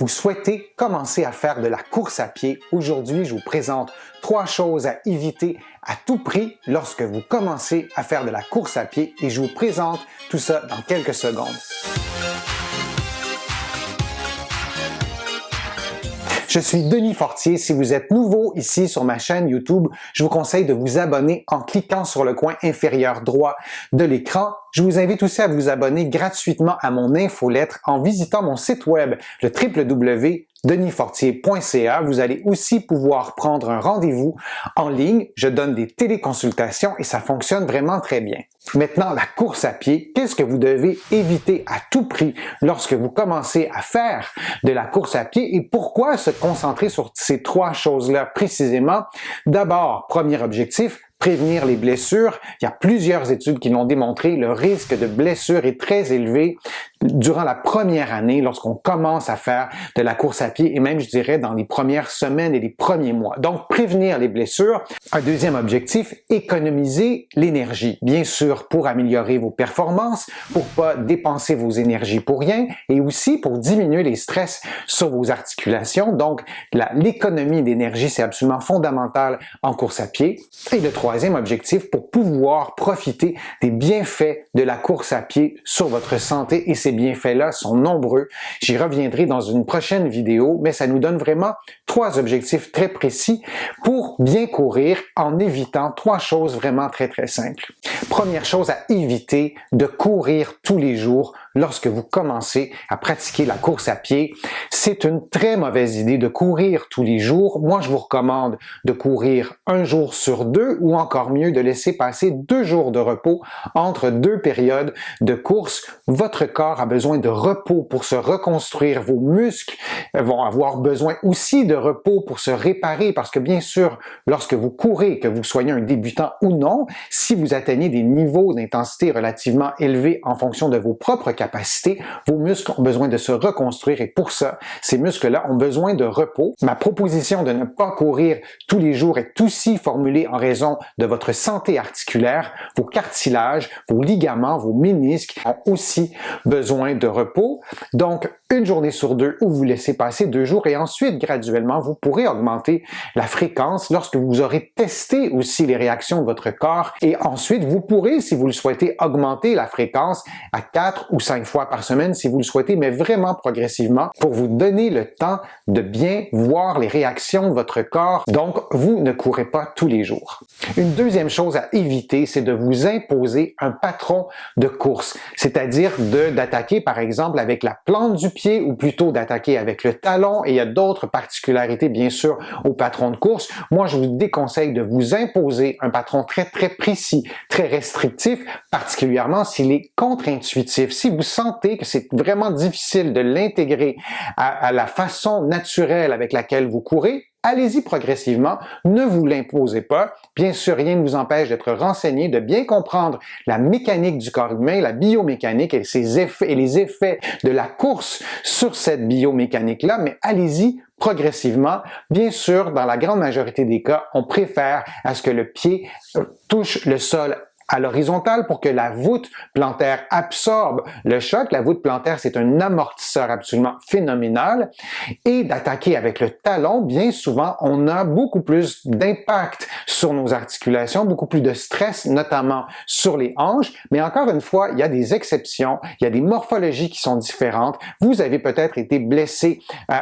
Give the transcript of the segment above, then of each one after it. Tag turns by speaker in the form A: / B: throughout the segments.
A: Vous souhaitez commencer à faire de la course à pied. Aujourd'hui, je vous présente 3 choses à éviter à tout prix lorsque vous commencez à faire de la course à pied et je vous présente tout ça dans quelques secondes. Je suis Denis Fortier. Si vous êtes nouveau ici sur ma chaîne YouTube, je vous conseille de vous abonner en cliquant sur le coin inférieur droit de l'écran. Je vous invite aussi à vous abonner gratuitement à mon infolettre en visitant mon site web, le www.denisfortier.ca. Vous allez aussi pouvoir prendre un rendez-vous en ligne. Je donne des téléconsultations et ça fonctionne vraiment très bien. Maintenant, la course à pied, qu'est-ce que vous devez éviter à tout prix lorsque vous commencez à faire de la course à pied et pourquoi se concentrer sur ces 3 choses-là précisément? D'abord, premier objectif, prévenir les blessures. Il y a plusieurs études qui l'ont démontré. Le risque de blessure est très élevé durant la première année lorsqu'on commence à faire de la course à pied et même, je dirais, dans les premières semaines et les premiers mois. Donc, prévenir les blessures. Un deuxième objectif, économiser l'énergie. Bien sûr, pour améliorer vos performances, pour pas dépenser vos énergies pour rien et aussi pour diminuer les stress sur vos articulations. Donc, l'économie d'énergie, c'est absolument fondamental en course à pied. Et le troisième objectif, pour pouvoir profiter des bienfaits de la course à pied sur votre santé et ces bienfaits-là sont nombreux. J'y reviendrai dans une prochaine vidéo, mais ça nous donne vraiment 3 objectifs très précis pour bien courir en évitant 3 choses vraiment très simples. Première chose à éviter, de courir tous les jours lorsque vous commencez à pratiquer la course à pied. C'est une très mauvaise idée de courir tous les jours. Moi, je vous recommande de courir 1 jour sur 2 ou encore mieux de laisser passer 2 jours de repos entre 2 périodes de course. Votre corps a besoin de repos pour se reconstruire. Vos muscles vont avoir besoin aussi de repos pour se réparer parce que bien sûr, lorsque vous courez, que vous soyez un débutant ou non, si vous atteignez des niveaux d'intensité relativement élevés en fonction de vos propres capacités, vos muscles ont besoin de se reconstruire et pour ça, ces muscles-là ont besoin de repos. Ma proposition de ne pas courir tous les jours est aussi formulée en raison de votre santé articulaire. Vos cartilages, vos ligaments, vos ménisques ont aussi besoin de repos. Donc, 1 journée sur 2 où vous laissez passer 2 jours et ensuite, graduellement, vous pourrez augmenter la fréquence lorsque vous aurez testé aussi les réactions de votre corps et ensuite, vous pourrez, si vous le souhaitez, augmenter la fréquence à 4 ou 5 fois par semaine si vous le souhaitez, mais vraiment progressivement pour vous donner le temps de bien voir les réactions de votre corps. Donc, vous ne courez pas tous les jours. Une deuxième chose à éviter, c'est de vous imposer un patron de course, c'est-à-dire d'attaquer par exemple avec la plante du pied ou plutôt d'attaquer avec le talon et il y a d'autres particularités bien sûr au patron de course. Moi, je vous déconseille de vous imposer un patron très précis, très restrictif, particulièrement s'il est contre-intuitif. Si vous sentez que c'est vraiment difficile de l'intégrer à la façon naturelle avec laquelle vous courez, allez-y progressivement, ne vous l'imposez pas. Bien sûr, rien ne vous empêche d'être renseigné, de bien comprendre la mécanique du corps humain, la biomécanique et ses effets et les effets de la course sur cette biomécanique-là, mais allez-y progressivement. Bien sûr, dans la grande majorité des cas, on préfère à ce que le pied touche le sol à l'horizontale pour que la voûte plantaire absorbe le choc. La voûte plantaire, c'est un amortisseur absolument phénoménal. Et d'attaquer avec le talon, bien souvent, on a beaucoup plus d'impact sur nos articulations, beaucoup plus de stress, notamment sur les hanches. Mais encore une fois, il y a des exceptions, il y a des morphologies qui sont différentes. Vous avez peut-être été blessé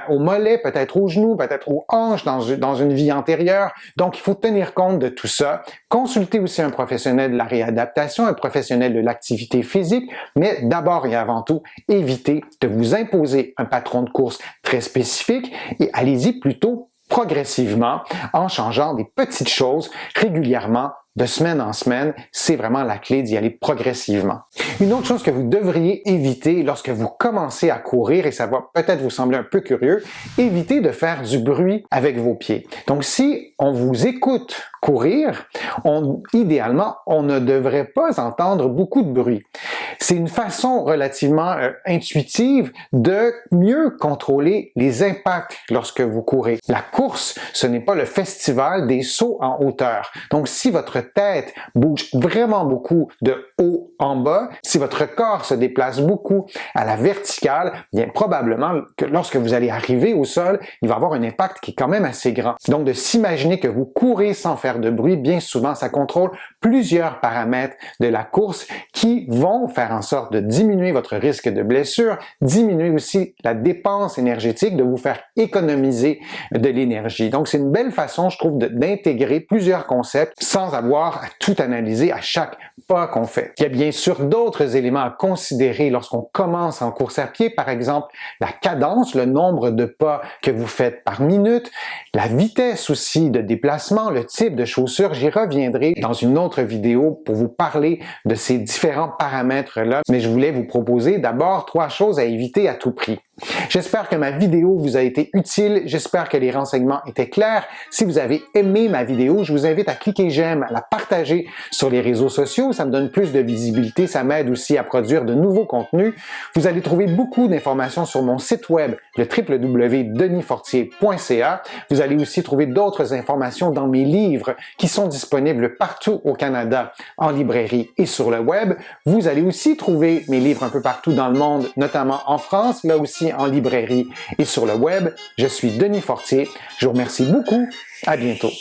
A: au mollet, peut-être au genou, peut-être aux hanches dans une vie antérieure. Donc, il faut tenir compte de tout ça. Consultez aussi un professionnel de la réadaptation, un professionnel de l'activité physique, mais d'abord et avant tout, évitez de vous imposer un patron de course très spécifique et allez-y plutôt progressivement en changeant des petites choses régulièrement de semaine en semaine, c'est vraiment la clé d'y aller progressivement. Une autre chose que vous devriez éviter lorsque vous commencez à courir, et ça va peut-être vous sembler un peu curieux, évitez de faire du bruit avec vos pieds. Donc si on vous écoute courir, idéalement, on ne devrait pas entendre beaucoup de bruit. C'est une façon relativement intuitive de mieux contrôler les impacts lorsque vous courez. La course, ce n'est pas le festival des sauts en hauteur. Donc, si votre tête bouge vraiment beaucoup de haut en bas, si votre corps se déplace beaucoup à la verticale, bien probablement que lorsque vous allez arriver au sol, il va avoir un impact qui est quand même assez grand. Donc, de s'imaginer que vous courez sans faire de bruit, bien souvent, ça contrôle plusieurs paramètres de la course qui vont faire en sorte de diminuer votre risque de blessure, diminuer aussi la dépense énergétique, de vous faire économiser de l'énergie. Donc, c'est une belle façon, je trouve, d'intégrer plusieurs concepts sans avoir à tout analyser à chaque pas qu'on fait. Il y a bien sûr d'autres éléments à considérer lorsqu'on commence en course à pied, par exemple la cadence, le nombre de pas que vous faites par minute, la vitesse aussi de déplacement, le type de chaussures. J'y reviendrai dans une autre vidéo pour vous parler de ces différents paramètres-là, mais je voulais vous proposer d'abord 3 choses à éviter à tout prix. J'espère que ma vidéo vous a été utile, j'espère que les renseignements étaient clairs. Si vous avez aimé ma vidéo, je vous invite à cliquer j'aime, à la partager sur les réseaux sociaux, ça me donne plus de visibilité, ça m'aide aussi à produire de nouveaux contenus. Vous allez trouver beaucoup d'informations sur mon site web, le www.denisfortier.ca. Vous allez aussi trouver d'autres informations dans mes livres qui sont disponibles partout au Canada, en librairie et sur le web. Vous allez aussi trouver mes livres un peu partout dans le monde, notamment en France, là aussi en librairie et sur le web. Je suis Denis Fortier. Je vous remercie beaucoup. À bientôt.